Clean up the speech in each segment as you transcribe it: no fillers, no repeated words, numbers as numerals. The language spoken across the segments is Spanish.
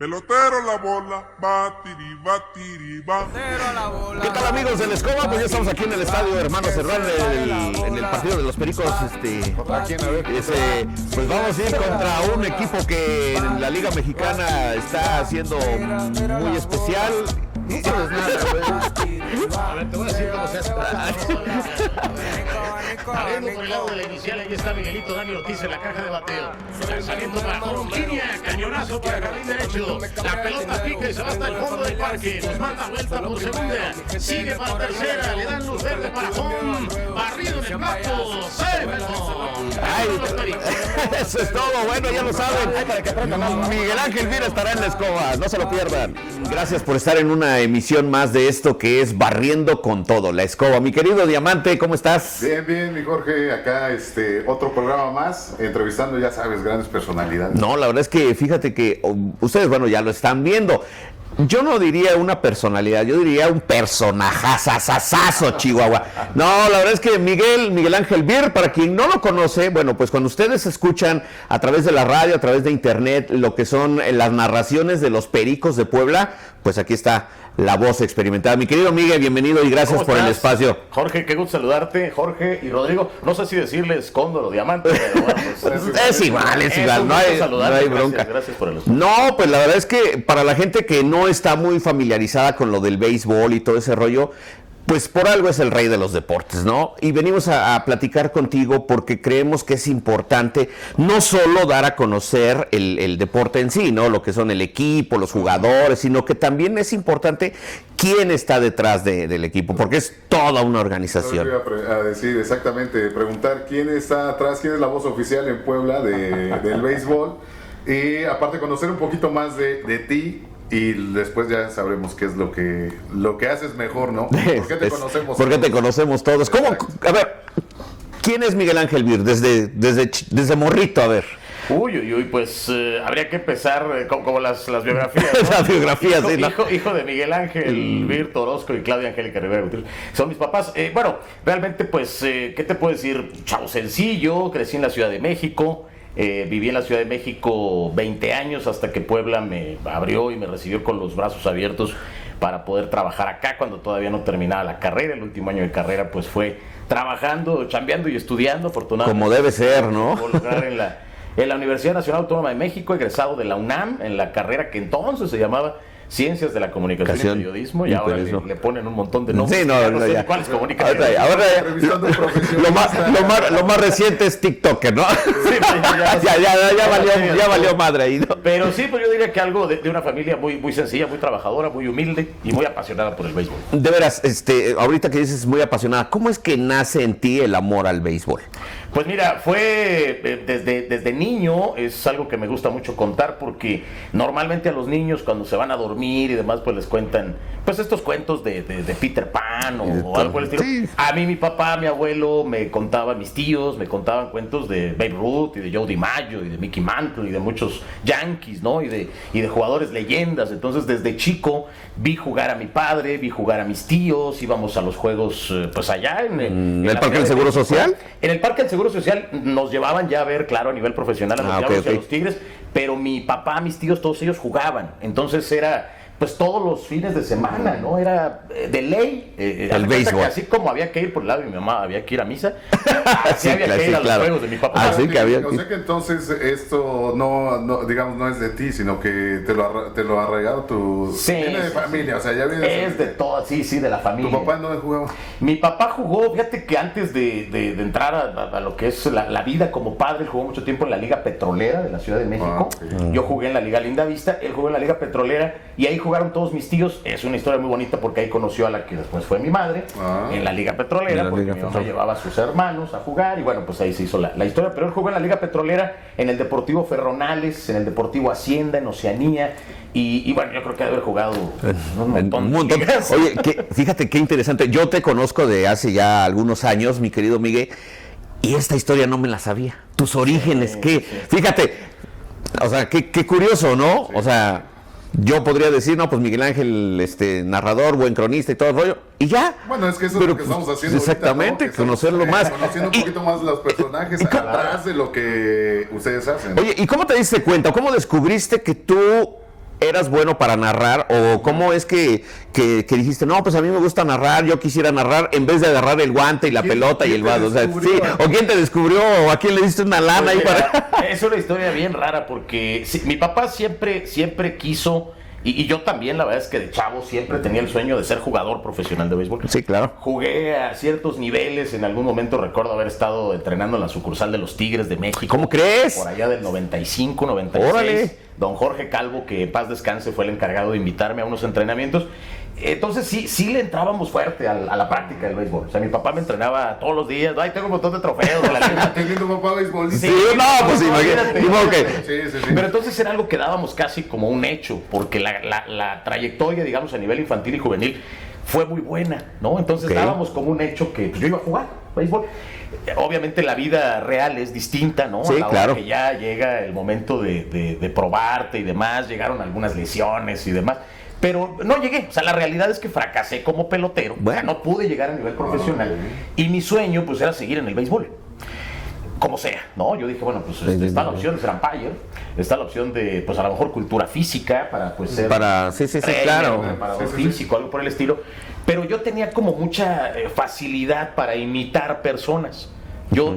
Pelotero la bola, batiri, batiri, va. ¿Qué tal, amigos de la Escoba? Pues ya estamos aquí en el estadio Hermano Serrano en el partido de los Pericos. ¿Contra quién? A ver. Pues vamos a ir contra un equipo que en la Liga Mexicana está haciendo muy especial. No sabes nada, güey. A ver, te voy a decir cómo se hace. Abriendo por el lado de la inicial, ahí está Miguelito Dani Ortiz en la caja de bateo. Lanzamiento para home, línea, cañonazo para jardín derecho. La pelota pica y se va hasta el fondo del parque. Nos manda vuelta por segunda. Sigue para tercera, le dan luz verde para home. Barrido en el plato. Eso es todo, bueno, ya lo saben. Miguel Ángel Vir estará en la Escoba, no se lo pierdan. Gracias por estar en una emisión más de esto que es Barriendo con Todo, la Escoba. Mi querido Diamante, ¿cómo estás? Bien, bien, mi Jorge, acá otro programa más, entrevistando, ya sabes, grandes personalidades. No, la verdad es que fíjate que ustedes, bueno, ya lo están viendo. Yo no diría una personalidad, yo diría un personajazazazazo, Chihuahua. No, la verdad es que Miguel Ángel Vir, para quien no lo conoce, bueno, pues cuando ustedes escuchan a través de la radio, a través de internet, lo que son las narraciones de los Pericos de Puebla, pues aquí está la voz experimentada. Mi querido Miguel, bienvenido y gracias por el espacio. Jorge, qué gusto saludarte, Jorge y Rodrigo. No sé si decirles cóndor o diamante, pero bueno, pues, es igual, no hay bronca. Gracias por el espacio. No, pues la verdad es que para la gente que no está muy familiarizada con lo del béisbol y todo ese rollo, pues por algo es el rey de los deportes, ¿no? Y venimos a platicar contigo porque creemos que es importante no solo dar a conocer el deporte en sí, ¿no? Lo que son el equipo, los jugadores, sino que también es importante quién está detrás del equipo, porque es toda una organización. Yo iba a decir exactamente, preguntar quién está atrás, quién es la voz oficial en Puebla del béisbol, y aparte conocer un poquito más de ti. Y después ya sabremos qué es lo que haces mejor, ¿no? ¿Por qué te conocemos? ¿Por qué te conocemos todos? ¿Cómo? A ver, ¿quién es Miguel Ángel Vir? Desde morrito, a ver. Uy, pues habría que empezar como las biografías, ¿no? Las biografías, sí, ¿no? Hijo de Miguel Ángel Vir Orozco y Claudia Angélica Rivera Gutiérrez. Son mis papás. Bueno, realmente, pues, ¿qué te puedo decir? Chavo sencillo, crecí en la Ciudad de México. Viví en la Ciudad de México 20 años hasta que Puebla me abrió y me recibió con los brazos abiertos para poder trabajar acá cuando todavía no terminaba la carrera. El último año de carrera pues fue trabajando, chambeando y estudiando, afortunadamente. Como debe ser, ¿no? Lograr en la Universidad Nacional Autónoma de México, egresado de la UNAM, en la carrera que entonces se llamaba Ciencias de la Comunicación y Periodismo, y ahora le ponen un montón de nombres. Sí, no sé cuáles comunicación. Ahora lo más reciente es TikTok, ¿no? Sí, ya valió madre ahí, ¿no? Pero sí, pues yo diría que algo de una familia muy, muy sencilla, muy trabajadora, muy humilde y muy apasionada por el béisbol. De veras, ahorita que dices muy apasionada, ¿cómo es que nace en ti el amor al béisbol? Pues mira, fue desde niño, es algo que me gusta mucho contar porque normalmente a los niños cuando se van a dormir y demás pues les cuentan pues estos cuentos de Peter Pan o algo por el estilo. Sí. A mí mi papá, mi abuelo me contaba, mis tíos me contaban cuentos de Babe Ruth y de Joe DiMaggio y de Mickey Mantle y de muchos Yankees, ¿no? Y de jugadores leyendas. Entonces desde chico vi jugar a mi padre, vi jugar a mis tíos, íbamos a los juegos pues allá en el Parque del Seguro Social. En el Parque del Seguro Social nos llevaban ya a ver, claro, a nivel profesional a los Diablos y a los Tigres, pero mi papá, mis tíos, todos ellos jugaban. Entonces era pues todos los fines de semana, ¿no? Era de ley. El béisbol. Así como había que ir por el lado de mi mamá, había que ir a misa, así había que ir a los juegos de mi papá. Así que había que... O sea que entonces esto no digamos, no es de ti, sino que te lo ha arraigado tu... Sí. Viene de familia, o sea, ya viene... Es de todo, sí, de la familia. ¿Tu papá no jugaba? Mi papá jugó, fíjate que antes de entrar a lo que es la vida como padre, él jugó mucho tiempo en la Liga Petrolera de la Ciudad de México. Okay. Yo jugué en la Liga Lindavista, él jugó en la Liga Petrolera y ahí jugaron todos mis tíos. Es una historia muy bonita porque ahí conoció a la que después fue mi madre en la Liga Petrolera, porque mi mamá llevaba a sus hermanos a jugar y bueno, pues ahí se hizo la historia. Pero él jugó en la Liga Petrolera, en el Deportivo Ferronales, en el Deportivo Hacienda, en Oceanía y bueno, yo creo que debe haber jugado un montón. Oye, fíjate qué interesante. Yo te conozco de hace ya algunos años, mi querido Miguel, y esta historia no me la sabía. Tus orígenes, fíjate, o sea, qué curioso, ¿no? Sí. O sea, yo podría decir, no, pues Miguel Ángel, narrador, buen cronista y todo el rollo, y ya. Bueno, es que eso es lo que estamos haciendo exactamente, ahorita, ¿no? Conocerlo más. Conociendo un poquito más los personajes atrás de lo que ustedes hacen. Oye, ¿y cómo te diste cuenta? ¿Cómo descubriste que tú eras bueno para narrar o cómo es que dijiste, no, pues a mí me gusta narrar, yo quisiera narrar en vez de agarrar el guante y la pelota y el vaso? O sea, sí, o quién te descubrió o a quién le diste una lana Pues ahí mira, para... es una historia bien rara porque sí, mi papá siempre quiso, y yo también, la verdad es que de chavo siempre tenía el sueño de ser jugador profesional de béisbol. Sí, claro. Jugué a ciertos niveles, en algún momento recuerdo haber estado entrenando en la sucursal de los Tigres de México. ¿Cómo crees? Por allá del 95, 96. Órale. Don Jorge Calvo, que en paz descanse, fue el encargado de invitarme a unos entrenamientos. Entonces sí le entrábamos fuerte a la práctica del béisbol. O sea, mi papá me entrenaba todos los días. Ay, tengo un montón de trofeos de la liga. Teniendo papá beisbolista. Sí, no, pues imagínate. Sí. Pero entonces era algo que dábamos casi como un hecho, porque la trayectoria, digamos, a nivel infantil y juvenil fue muy buena, ¿no? Entonces Ok. dábamos como un hecho que pues, yo iba a jugar béisbol. Obviamente la vida real es distinta, ¿no? Sí, a la hora claro. que ya llega el momento de probarte y demás, llegaron algunas lesiones y demás. Pero no llegué, o sea, la realidad es que fracasé como pelotero, Bueno. o sea, no pude llegar a nivel profesional. Y mi sueño, pues, era seguir en el béisbol. Como sea, ¿no? Yo dije, bueno, pues está la opción de ser umpire, está la opción de, pues a lo mejor cultura física, para pues ser... Sí, trainer, claro. preparador físico, algo por el estilo. Pero yo tenía como mucha facilidad para imitar personas. Yo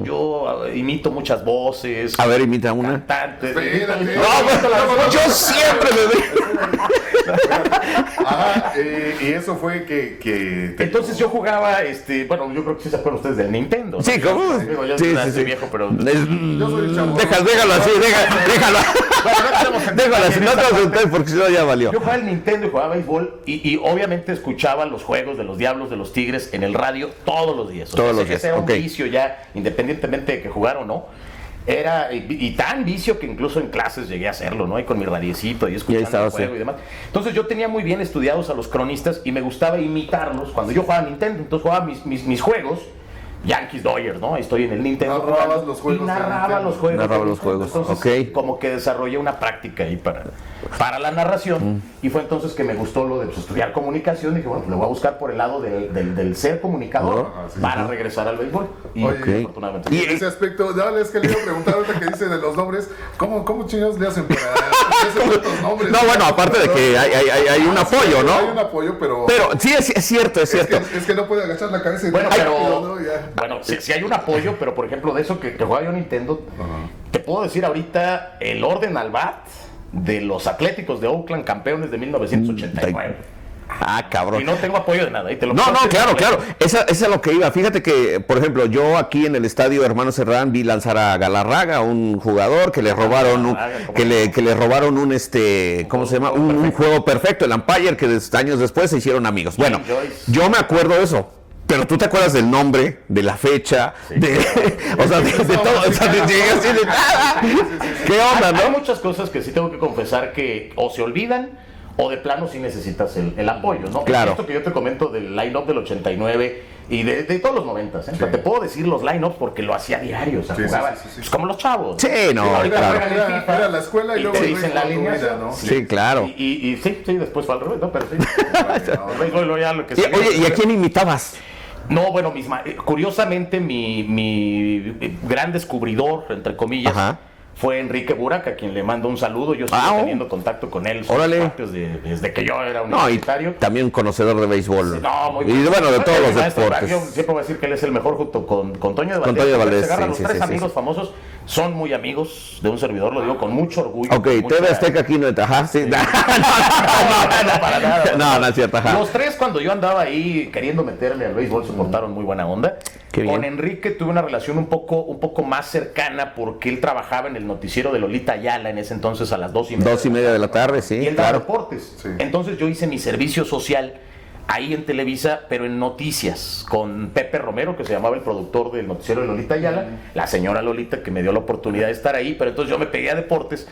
imito muchas voces. A ver, imita una. Cantantes. Espérate. No, yo siempre me... Ajá, y eso fue que Entonces yo jugaba, bueno, yo creo que sí se acuerdan ustedes del Nintendo, ¿no? Sí, ¿cómo? Digo, yo Sí, ya sí, soy sí. viejo, pero... Yo soy el chavo. Déjalo así, déjalo. Bueno, no tenemos en Déjalo así, en no esa te parte. asustes porque si no ya valió. Yo jugaba el Nintendo y jugaba béisbol y obviamente escuchaba los juegos de los Diablos de los Tigres en el radio todos los días. O Todos sea, los días, ese era un ok. vicio ya, independientemente de que jugara o no. Era y tan vicio que incluso en clases llegué a hacerlo, ¿no? Y con mi radiecito y escuchando estaba, el juego sí. y demás. Entonces yo tenía muy bien estudiados a los cronistas y me gustaba imitarlos cuando yo jugaba Nintendo. Entonces jugaba mis juegos. Yankees Dodgers, ¿no? Estoy en el Nintendo. Narrabas jugando, los juegos y de narraba Nintendo. los juegos. Narraba de los Nintendo. juegos, Entonces, ok. como que desarrollé una práctica ahí para la narración. Y fue entonces que me gustó lo de pues, estudiar comunicación. Y dije, bueno, pues le voy a buscar por el lado del ser comunicador Ajá, sí, para regresar al béisbol. Y Oye, afortunadamente. Y en ese aspecto, dale, es que le iba a preguntar ahorita que dice de los nombres, ¿cómo chingados le hacen para tantos nombres? No, bueno, aparte de que hay un apoyo, Hay un ¿no? apoyo, pero Sí, es cierto, es cierto. es que no puede agachar la cabeza y Bueno, Ay, pero ¿no? Ya. bueno, sí hay un apoyo, pero por ejemplo, de eso que jugaba yo Nintendo, te puedo decir ahorita el orden al bat de los Atléticos de Oakland, campeones de 1989. Ah, cabrón. Y no tengo apoyo de nada. Y te lo No, puedo no, decir claro, completo. claro. Esa es lo que iba. Fíjate que, por ejemplo, yo aquí en el estadio Hermano Serrán vi lanzar a Galarraga, un jugador que le robaron que le robaron un ¿cómo se llama? Un juego perfecto, el umpire, que años después se hicieron amigos. Bueno, Joyce. yo me acuerdo de eso. Pero tú te acuerdas del nombre, de la fecha, o sea, de todo, o sea, llegué así de nada. ¿Qué onda, Hay no? muchas cosas que sí tengo que confesar que o se olvidan o de plano sí necesitas el apoyo, ¿no? Claro. Esto que yo te comento del line-up del 89 y de todos los 90, ¿eh? O sea, te puedo decir los line-ups porque lo hacía diario, o sea, Sí, sí, jugaba sí, sí. pues, como los chavos. Sí, no, ahorita claro. juegan en FIFA Era la escuela y luego te el dicen la béisbol, tu alineación, vida, ¿no? Sí, claro. Y sí, después fue al revés, ¿no? Pero sí. El béisbol lo ya lo que sigue. Oye, ¿y a quién imitabas? No, bueno, curiosamente mi gran descubridor, entre comillas, Ajá. fue Enrique Burak, a quien le mando un saludo. Yo estoy teniendo contacto con él. Somos Órale. cuates desde que yo era No, y universitario. también conocedor de béisbol. No, muy Y bueno, de todos los maestro, deportes. Yo siempre voy a decir que él es el mejor junto con Toño de Valdés. Con Toño de Valdés, Segarra, sí, los sí, tres sí, amigos sí. famosos son muy amigos de un servidor, lo digo con mucho orgullo. Ok, con mucha- TV Azteca aquí no está. Ajá, sí. No, para nada. No, no es cierto, ajá. Los tres, cuando yo andaba ahí queriendo meterle al béisbol, se portaron muy buena onda. Qué bien. Con Enrique tuve una relación un poco más cercana porque él trabajaba en el noticiero de Lolita Ayala en ese entonces a las 2:30. 2:30 de la tarde, sí, Y él daba claro. deportes. Sí. Entonces yo hice mi servicio social ahí en Televisa, pero en noticias, con Pepe Romero, que se llamaba el productor del noticiero de Lolita Ayala, la señora Lolita, que me dio la oportunidad de estar ahí, pero entonces yo me pegué a deportes.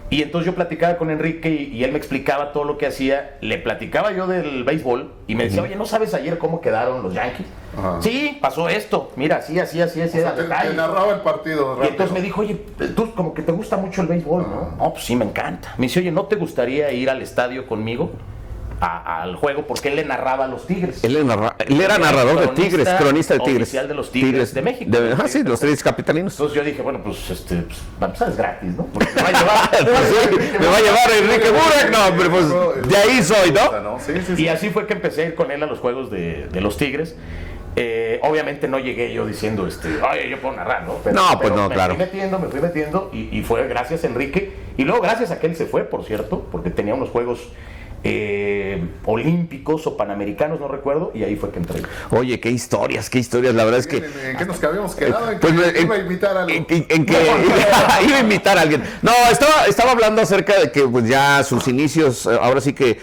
Y entonces yo platicaba con Enrique y él me explicaba todo lo que hacía. Le platicaba yo del béisbol y me decía, oye, ¿no sabes ayer cómo quedaron los Yankees? Ajá. Sí, pasó esto. Mira, así, O sea, te narraba el partido y rápido. entonces me dijo, oye, tú como que te gusta mucho el béisbol, ¿no? No, pues sí, me encanta. Me dice, oye, ¿no te gustaría ir al estadio conmigo? al juego porque él le narraba a los Tigres. Él era narrador de Tigres, cronista de Tigres. Oficial de los Tigres de México. Sí, de los Tigres capitalinos. Entonces yo dije, bueno, pues vamos a es gratis, ¿no? Porque me va a llevar, me va a llevar Enrique Burak, no, hombre, pues de ahí soy, ¿no? Y así fue que empecé a ir con él a los juegos de los Tigres. Obviamente no llegué yo diciendo, oye, yo puedo narrar, ¿no? Pues no, claro. Me fui metiendo y fue gracias a Enrique. Y luego gracias a que él se fue, por cierto, porque tenía unos juegos olímpicos o panamericanos, no recuerdo, y ahí fue que entré. Oye, qué historias, la verdad es que... ¿En qué nos habíamos quedado? Iba a invitar a alguien. Iba a invitar a alguien. No, estaba hablando acerca de que pues ya sus inicios, ahora sí que...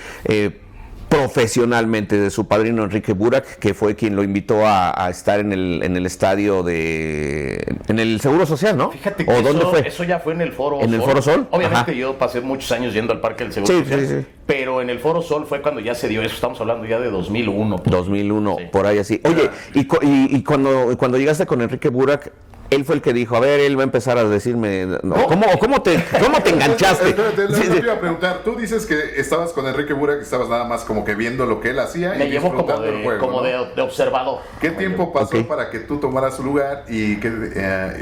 profesionalmente de su padrino Enrique Burak, que fue quien lo invitó a estar en el estadio en el Seguro Social, ¿no? Fíjate que eso ya fue en el Foro Sol. ¿En el Foro Sol? Obviamente yo pasé muchos años yendo al Parque del Seguro Social, sí. Pero en el Foro Sol fue cuando ya se dio eso, estamos hablando ya de 2001. 2001, sí. Por ahí así. Oye, y cuando llegaste con Enrique Burak, él fue el que dijo, a ver, él va a empezar a decirme, ¿cómo te enganchaste? Te iba a preguntar, tú dices que estabas con Enrique Burak, que estabas nada más como que viendo lo que él hacía. Me llevó como de observador. ¿Qué tiempo pasó para que tú tomaras su lugar y que,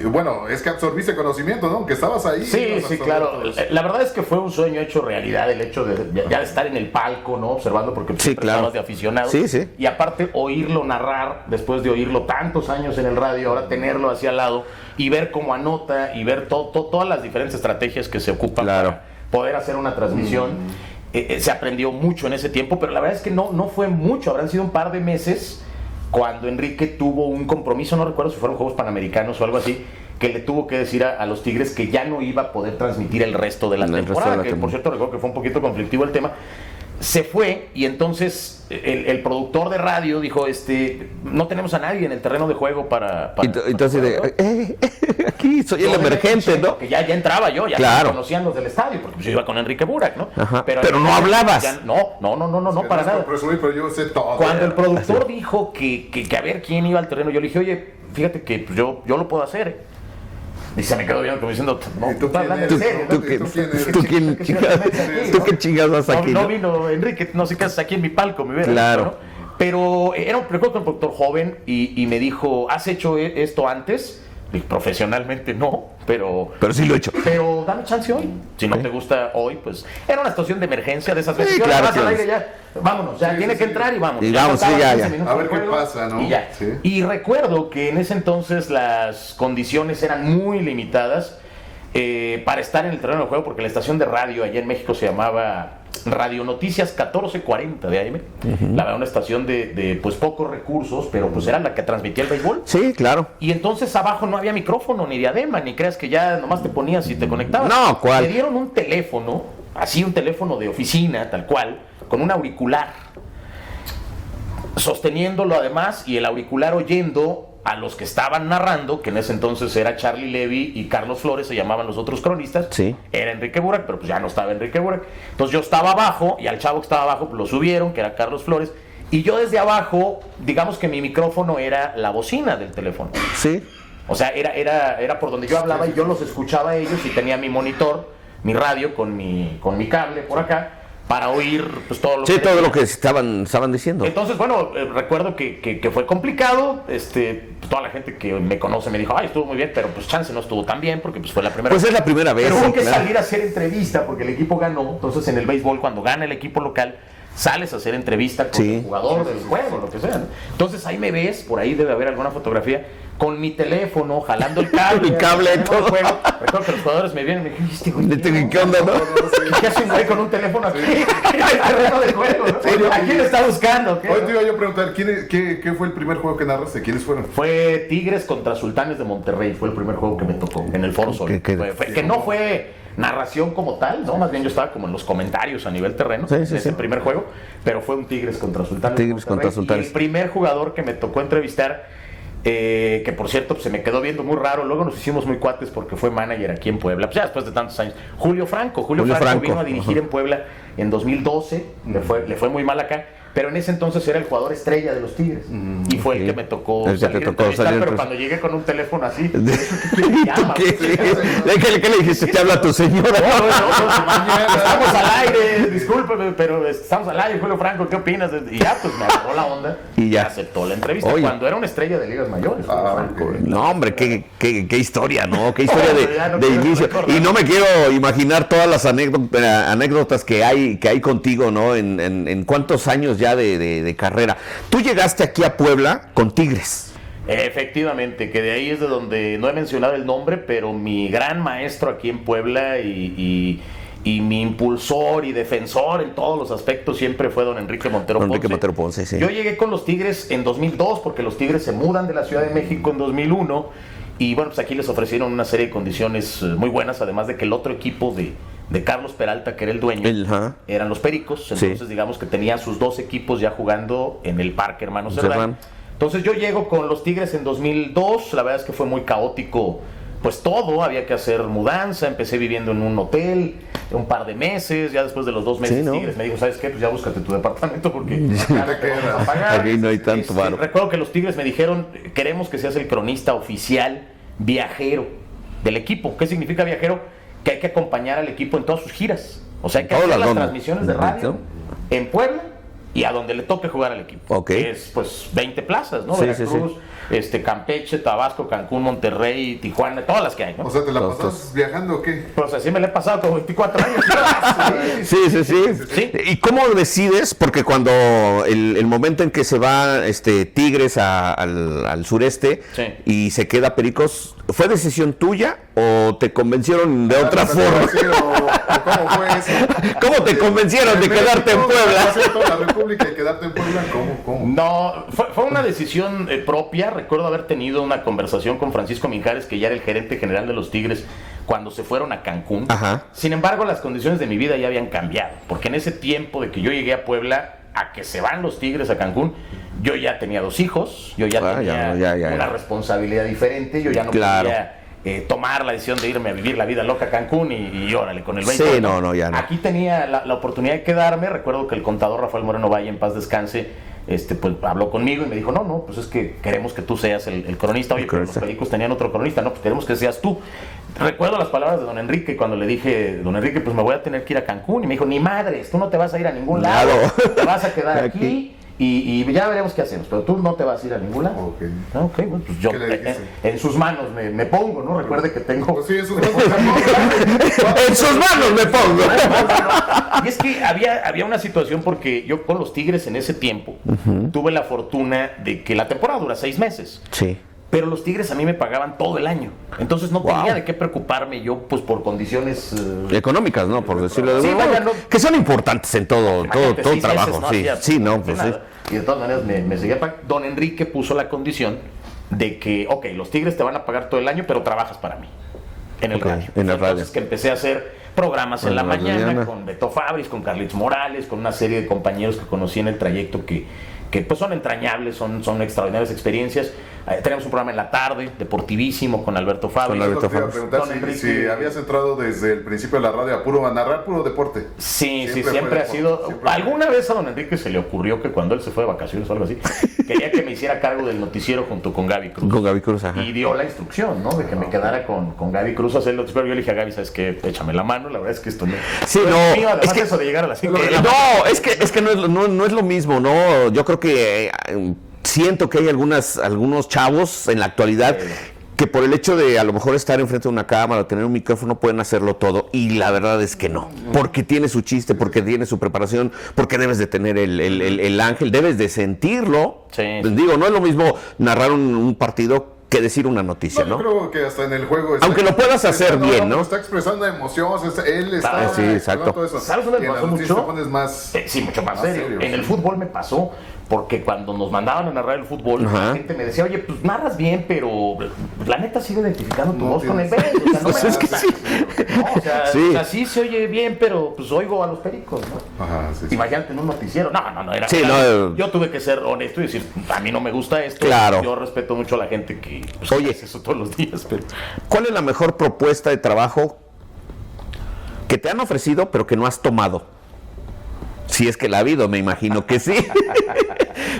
bueno, es que absorbiste conocimiento, ¿no? Que estabas ahí. Sí, claro. La verdad es que fue un sueño hecho realidad, el hecho de ya de estar en el palco, ¿no? Observando, porque estábamos de aficionados. Sí. Y aparte, oírlo narrar, después de oírlo tantos años en el radio, ahora tenerlo hacia al lado y ver cómo anota y ver todas las diferentes estrategias que se ocupan para poder hacer una transmisión. Se aprendió mucho en ese tiempo, pero la verdad es que no fue mucho, habrán sido un par de meses cuando Enrique tuvo un compromiso, no recuerdo si fueron Juegos Panamericanos o algo así, que le tuvo que decir a los Tigres que ya no iba a poder transmitir el resto de la temporada, que por cierto recuerdo que fue un poquito conflictivo el tema. Se fue y entonces el productor de radio dijo, no tenemos a nadie en el terreno de juego para entonces aquí soy el emergente, ¿no? Que ya entraba yo, ya me conocían los del estadio, porque yo iba con Enrique Burak, ¿no? Pero no hablabas. No, para nada. Pero yo sé todo. Cuando el productor dijo que a ver quién iba al terreno, yo le dije, oye, fíjate que pues, yo lo puedo hacer, Y se me quedó viendo como diciendo, no, ¿tú qué chingados vas aquí? No vino Enrique, no sé qué haces aquí en mi palco, me hubiera claro. dicho, ¿no? Pero recuerdo que un productor joven y me dijo, ¿has hecho esto antes? Y profesionalmente no, pero sí lo he hecho. Pero dame chance hoy. Si no te gusta hoy, pues era una situación de emergencia de esas veces. Sí, claro, al aire ya, vámonos, ya tiene que entrar y vamos. Y vamos, sí, ya. A ver qué pasa, ¿no? Y ya. Sí. Y recuerdo que en ese entonces las condiciones eran muy limitadas para estar en el terreno de juego, porque la estación de radio allá en México se llamaba Radio Noticias 1440 de AM. La verdad, una estación de pues pocos recursos, pero pues era la que transmitía el béisbol. Sí, claro. Y entonces abajo no había micrófono ni diadema, ni creas que ya nomás te ponías y te conectabas. No, ¿cuál? Me dieron un teléfono, así un teléfono de oficina, tal cual, con un auricular, sosteniéndolo además, y el auricular oyendo a los que estaban narrando, que en ese entonces era Charlie Levy y Carlos Flores, se llamaban los otros cronistas. Sí. Era Enrique Burak, pero pues ya no estaba Enrique Burak. Entonces yo estaba abajo, y al chavo que estaba abajo pues lo subieron, que era Carlos Flores, y yo desde abajo, digamos que mi micrófono era la bocina del teléfono. Sí. O sea, era por donde yo hablaba y yo los escuchaba a ellos, y tenía mi monitor, mi radio con mi cable por acá, para oír pues todo lo que todo lo que estaban diciendo. Entonces, bueno, recuerdo que fue complicado. Toda la gente que me conoce me dijo, ay, estuvo muy bien, pero pues chance no estuvo tan bien, porque pues fue la primera vez. Pues es la primera vez. Pero hubo que salir a hacer entrevista porque el equipo ganó. Entonces, en el béisbol, cuando gana el equipo local, sales a hacer entrevista con el jugador del juego, lo que sea, ¿no? Entonces ahí me ves, por ahí debe haber alguna fotografía, con mi teléfono, jalando el cable. El cable y todo. Recuerdo que los jugadores me vieron y me dijeron, ¿qué onda, no? ¿Qué hace un güey con un teléfono aquí? En el terreno de juego, ¿no? ¿A quién está buscando? Hoy te iba yo a preguntar, ¿qué fue el primer juego que narraste? ¿Quiénes fueron? Fue Tigres contra Sultanes de Monterrey, fue el primer juego que me tocó en el Foro Sol. Que no fue narración como tal, ¿no? Más bien yo estaba como en los comentarios a nivel terreno, ese primer juego, pero fue un Tigres contra Sultanes. Tigres contra Sultanes. Y el primer jugador que me tocó entrevistar, que por cierto pues, se me quedó viendo muy raro, luego nos hicimos muy cuates porque fue manager aquí en Puebla, pues ya después de tantos años, Julio Franco vino a dirigir en Puebla en 2012, le fue muy mal acá, Pero en ese entonces era el jugador estrella de los Tigres. Y fue el que me tocó El que te tocó entrevistar, salir, pero pues. cuando llegué con un teléfono así, ¿Qué, ¿quién me llama? ¿Qué le dijiste? Te habla tu señora. Estamos al aire, discúlpeme, pero estamos al aire, Julio Franco, ¿qué opinas? Y ya, pues me agarró la onda Y ya. aceptó la entrevista. Oye. Cuando era una estrella de ligas mayores, Julio Franco. ok. No, hombre, qué historia, ¿no? Qué historia Ya no de quiero inicio. recordar. Y no me quiero imaginar todas las anécdotas que hay contigo, ¿no? En cuántos años ya de carrera. Tú llegaste aquí a Puebla con Tigres. Efectivamente, que de ahí es de donde no he mencionado el nombre, pero mi gran maestro aquí en Puebla y mi impulsor y defensor en todos los aspectos siempre fue don Enrique Montero Don Ponce. Enrique Montero Ponce, sí. Yo llegué con los Tigres en 2002 porque los Tigres se mudan de la Ciudad de México en 2001 y bueno, pues aquí les ofrecieron una serie de condiciones muy buenas, además de que el otro equipo de Carlos Peralta, que era el dueño, Ajá. eran los Pericos, entonces Sí. digamos que tenía sus dos equipos ya jugando en el Parque Hermano Cerdán. Cerdán. Entonces yo llego con los Tigres en 2002, la verdad es que fue muy caótico, pues todo, había que hacer mudanza, empecé viviendo en un hotel un par de meses, ya después de los 2 meses Sí, ¿no? Tigres me dijo, ¿sabes qué? Pues ya búscate tu departamento porque te acá no te vamos a pagar. Aquí no hay tanto varo. Recuerdo que los Tigres me dijeron, queremos que seas el cronista oficial viajero del equipo. ¿Qué significa viajero? Que hay que acompañar al equipo en todas sus giras. O sea, hay que Todas hacer las las donde. transmisiones de radio en Puebla y a donde le toque jugar al equipo. Ok. Que es pues 20 plazas, ¿no? Sí, Veracruz, Campeche, Tabasco, Cancún, Monterrey, Tijuana, todas las que hay, ¿no? O sea, ¿te la Los pasas viajando o qué? Pues así me la he pasado como 24 años. Sí. ¿Y cómo decides? Porque cuando el momento en que se va Tigres al sureste Sí. y se queda Pericos, ¿fue decisión tuya o te convencieron de otra forma? ¿Cómo fue eso? ¿Cómo te convencieron de quedarte en Puebla? Hacer toda la República y quedarte en Puebla, ¿cómo? No, fue una decisión propia. Recuerdo haber tenido una conversación con Francisco Mijares, que ya era el gerente general de los Tigres, cuando se fueron a Cancún. Ajá. Sin embargo, las condiciones de mi vida ya habían cambiado, porque en ese tiempo de que yo llegué a Puebla, a que se van los Tigres a Cancún, yo ya tenía 2 hijos, yo ya tenía ya. una responsabilidad diferente, yo ya no Claro. podía tomar la decisión de irme a vivir la vida loca a Cancún y órale con el 20. Sí, no, ya no. Aquí tenía la oportunidad de quedarme. Recuerdo que el contador Rafael Moreno Valle, en paz descanse, pues habló conmigo y me dijo, no, pues es que queremos que tú seas el cronista. Oye, pero los cronista. Pericos tenían otro cronista, no, pues queremos que seas tú. Recuerdo las palabras de don Enrique cuando le dije, don Enrique, pues me voy a tener que ir a Cancún. Y me dijo, ni madres, tú no te vas a ir a ningún lado, Claro. te vas a quedar Aquí. aquí. Y ya veremos qué hacemos, pero tú no te vas a ir a ningún lado. Ok. Ok, bueno, pues yo ¿Qué le dijiste? en sus manos me pongo, ¿no? Recuerde que tengo... Pues sí, eso es En sus manos me pongo. Y es que había una situación porque yo con los Tigres en ese tiempo tuve la fortuna de que la temporada dura 6 meses. Sí. Pero los Tigres a mí me pagaban todo el año. Entonces no Wow. tenía de qué preocuparme yo pues por condiciones... Económicas, ¿no? Por decirlo de Sí, alguna vaya, manera. no. Que son importantes en todo Imagínate, 6 trabajo. meses, no Sí, hacía sí, no, pues sí. nada. Y de todas maneras me seguía pagando. Don Enrique puso la condición de que, ok, los Tigres te van a pagar todo el año, pero trabajas para mí. En el Ok, radio. en el Entonces radio. que empecé a hacer programas en En la la mañana mañana. con Beto Fabris, con Carlitos Morales, con una serie de compañeros que conocí en el trayecto que pues son entrañables, son extraordinarias experiencias. Tenemos un programa en la tarde, deportivísimo, con Alberto Fabris. Con Alberto Te iba a preguntar Don si, Enrique. si habías entrado desde el principio de la radio a narrar puro deporte. Sí, Siempre siempre fue ha sido. deporte, siempre fue. Alguna vez a don Enrique se le ocurrió que cuando él se fue de vacaciones o algo así, quería que me hiciera cargo del noticiero junto con Gaby Cruz. Con Gaby Cruz, ajá. Y dio la instrucción, ¿no? De que me quedara con Gaby Cruz a hacer el noticiero. Yo le dije a Gaby, ¿sabes qué? Échame la mano, la verdad es que esto no. Sí, es no, mío, además es que- eso de llegar a las 5 de la No, es que no es lo mismo, ¿no? Yo creo que siento que hay algunos chavos en la actualidad que por el hecho de a lo mejor estar enfrente de una cámara o tener un micrófono pueden hacerlo todo, y la verdad es que no, porque tiene su chiste, porque tiene su preparación, porque debes de tener el ángel, debes de sentirlo. Sí, Pues sí. digo, no es lo mismo narrar un partido que decir una noticia, No, ¿no? yo creo que hasta en el juego Aunque lo puedas hacer expresando- bien, ¿no? Está expresando emociones, él está Ah, sí, expresando exacto. todo eso. ¿Sabes dónde Y me en pasó las noticias mucho? te pones más... Sí, mucho más Más serio. serio, En sí. el fútbol me pasó, porque cuando nos mandaban a narrar el fútbol, Ajá. la gente me decía, oye, pues narras bien, pero la neta sigue identificando tu No voz con el tienes- Vélez. O sea, no Pues me es que hagas- sí. No, o sea, Sí. o sea, sí se oye bien, pero pues oigo a los Pericos, ¿no? Ajá, sí, sí. Imagínate en un noticiero. No, era. Sí, era- no, yo tuve que ser honesto y decir, a mí no me gusta esto. Claro. Yo respeto mucho a la gente que pues, Oye. hace eso todos los días, pero. ¿Cuál es la mejor propuesta de trabajo que te han ofrecido pero que no has tomado? Si es que la ha habido, me imagino que sí.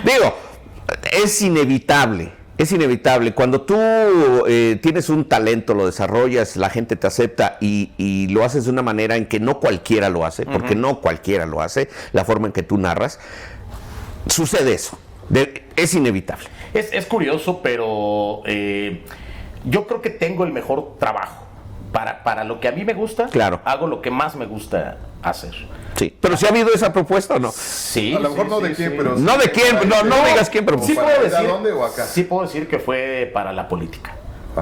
Digo, es inevitable. Es inevitable. Cuando tú tienes un talento, lo desarrollas, la gente te acepta y lo haces de una manera en que no cualquiera lo hace, porque no cualquiera lo hace, la forma en que tú narras, sucede eso. Es inevitable. Es curioso, pero yo creo que tengo el mejor trabajo. Para lo que a mí me gusta, claro, hago lo que más me gusta hacer. Sí, pero si ha habido esa propuesta o no. Sí. A lo mejor no de quién, pero... No de quién, no digas quién, pero... Sí puedo decir, ¿dónde o acá? sí puedo decir que fue para la política.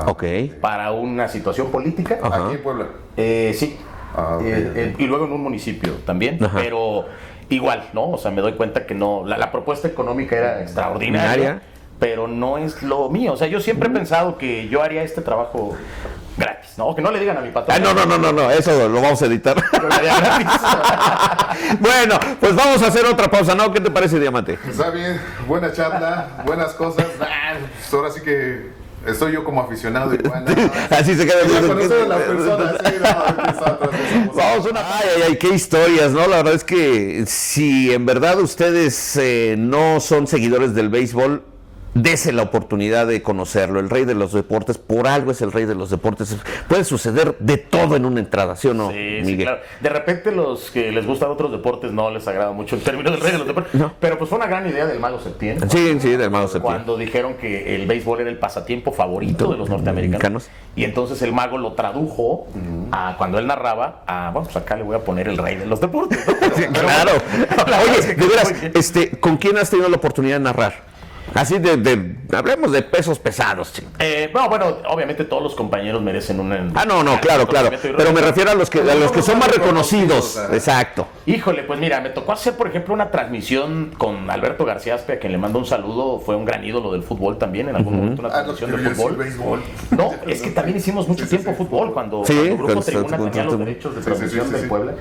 Ok. Para una situación política. Ajá. Aquí en Puebla. Sí. Okay. Y luego en un municipio también. Ajá. Pero igual, ¿no? O sea, me doy cuenta que no. La propuesta económica era extraordinaria, pero no es lo mío. O sea, yo siempre he pensado que yo haría este trabajo gratis, ¿no? Que no le digan a mi patrón. No, eso lo vamos a editar. Yo lo haría gratis. Bueno, pues vamos a hacer otra pausa, ¿no? ¿Qué te parece, Diamante? Está bien, buena charla, buenas cosas. Pues ahora sí que estoy yo como aficionado igual. Así se queda. Ya conocer a la persona, sí, Vamos ay, qué historias, ¿no? La verdad es que si en verdad ustedes no son seguidores del béisbol, dese la oportunidad de conocerlo. El rey de los deportes, por algo es el rey de los deportes. Puede suceder de todo en una entrada, ¿sí o no, Sí, Miguel? sí, claro. De repente los que les gustan otros deportes no les agrada mucho el término del rey de los deportes. No. Pero pues fue una gran idea del Mago Septién. Sí, del Mago Septién. Cuando dijeron que el béisbol era el pasatiempo favorito de los norteamericanos. Y entonces el Mago lo tradujo a cuando él narraba a, bueno, pues acá le voy a poner el rey de los deportes, ¿no? Claro. Oye, de veras, ¿con quién has tenido la oportunidad de narrar? Así hablemos de pesos pesados, chico. Bueno, obviamente todos los compañeros merecen un... Claro. Pero me refiero a los que son más reconocidos. Exacto. Híjole, pues mira, me tocó hacer, por ejemplo, una transmisión con Alberto García Aspe, a quien le mando un saludo. Fue un gran ídolo del fútbol también, en algún momento una transmisión de fútbol. No, es que también hicimos mucho tiempo fútbol, cuando Grupo Tribuna tenía los derechos de transmisión del Puebla.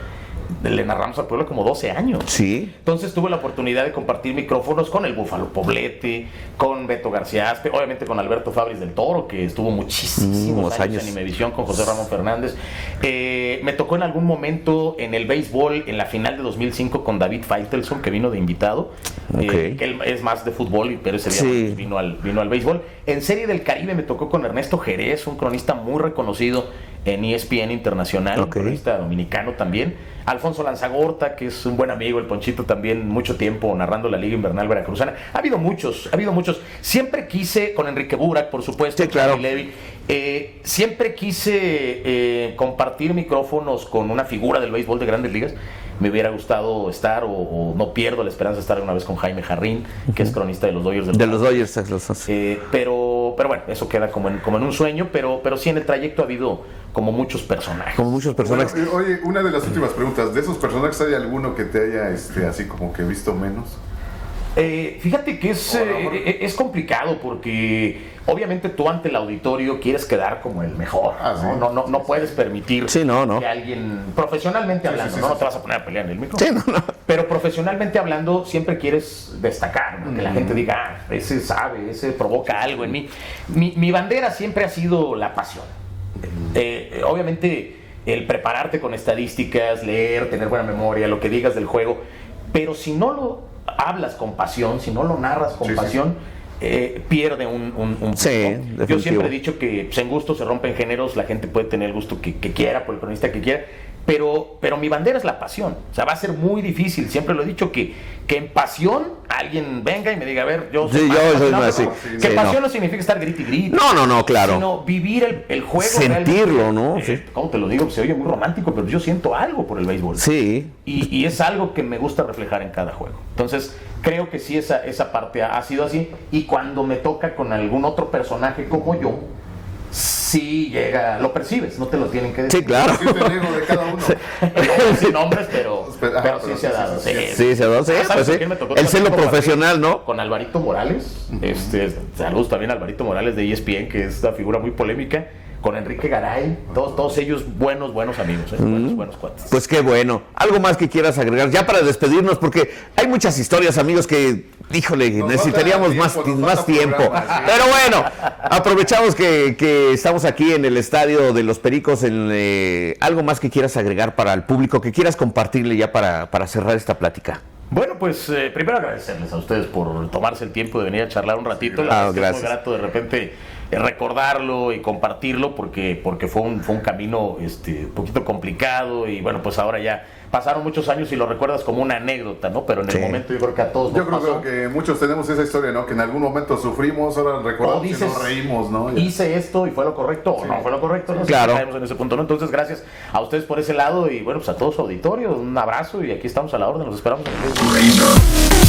Le narramos al Puebla como 12 años. Sí. Entonces tuve la oportunidad de compartir micrófonos con el Búfalo Poblete, con Beto García Aspe, obviamente con Alberto Fabris del Toro, que estuvo muchísimos años en Imevisión, con José Ramón Fernández. Me tocó en algún momento en el béisbol, en la final de 2005 con David Faitelson, que vino de invitado, que él es más de fútbol, pero ese día pues, vino al béisbol. En Serie del Caribe me tocó con Ernesto Jerez, un cronista muy reconocido en ESPN Internacional, un cronista dominicano también. Alfonso Lanzagorta, que es un buen amigo, el Ponchito también, mucho tiempo narrando la Liga Invernal Veracruzana. Ha habido muchos. Siempre quise, con Enrique Burak, por supuesto, sí, claro. Levi, siempre quise compartir micrófonos con una figura del béisbol de Grandes Ligas. Me hubiera gustado estar, o no pierdo la esperanza de estar una vez con Jaime Jarrín, que es cronista de los Dodgers. Los Dodgers. Pero bueno, eso queda como en un sueño, pero sí en el trayecto ha habido como muchos personajes. Bueno, oye, una de las últimas preguntas, ¿de esos personajes hay alguno que te haya así como que visto menos? Fíjate que es complicado porque obviamente tú ante el auditorio quieres quedar como el mejor, ¿no? Sí. No puedes permitir que alguien, profesionalmente hablando, no te vas a poner a pelear en el micrófono, pero profesionalmente hablando siempre quieres destacar, ¿no? Que la gente diga, ese sabe, ese provoca algo en mí. Mi bandera siempre ha sido la pasión. Obviamente el prepararte con estadísticas, leer, tener buena memoria, lo que digas del juego, pero si no lo hablas con pasión, si no lo narras con pasión, pierde un punto. Yo siempre he dicho que pues, en gusto se rompen géneros, la gente puede tener el gusto que quiera, por el cronista que quiera, pero mi bandera es la pasión. O sea, va a ser muy difícil, siempre lo he dicho, que en pasión alguien venga y me diga, a ver, yo soy más que pasión no significa estar grite y grite. No, claro. Sino vivir el juego. Sentirlo, ¿no? ¿Cómo te lo digo? Se oye muy romántico, pero yo siento algo por el béisbol. Sí. Y es algo que me gusta reflejar en cada juego. Entonces, creo que sí, esa parte ha sido así. Y cuando me toca con algún otro personaje como yo, sí llega, lo percibes, no te lo tienen que decir. Sí, claro. Sí, el ego de cada uno. Sin nombres, pero sí se ha dado. Sí, se ha dado. ¿Sabes quién me tocó? El celo profesional, ¿no? Con Alvarito Morales. Saludos también a Alvarito Morales de ESPN, que es una figura muy polémica. con Enrique Garay, todos ellos buenos amigos, buenos cuates. Pues qué bueno. Algo más que quieras agregar ya para despedirnos, porque hay muchas historias, amigos, que, híjole, necesitaríamos más tiempo. Pero bueno, aprovechamos que estamos aquí en el estadio de los Pericos. Algo más que quieras agregar para el público, que quieras compartirle ya para cerrar esta plática. Bueno, pues primero agradecerles a ustedes por tomarse el tiempo de venir a charlar un ratito. Gracias. Es muy grato de repente recordarlo y compartirlo porque fue un camino un poquito complicado y bueno, pues ahora ya pasaron muchos años y lo recuerdas como una anécdota, ¿no? Pero en el momento yo creo que a todos nos pasó. Yo creo que muchos tenemos esa historia, ¿no? Que en algún momento sufrimos, ahora recordamos que nos reímos, ¿no? Hice esto y fue lo correcto o no fue lo correcto, ¿no? Claro. Caemos en ese punto, ¿no? Entonces, gracias a ustedes por ese lado y bueno, pues a todo su auditorio, un abrazo y aquí estamos a la orden, los esperamos en el Facebook.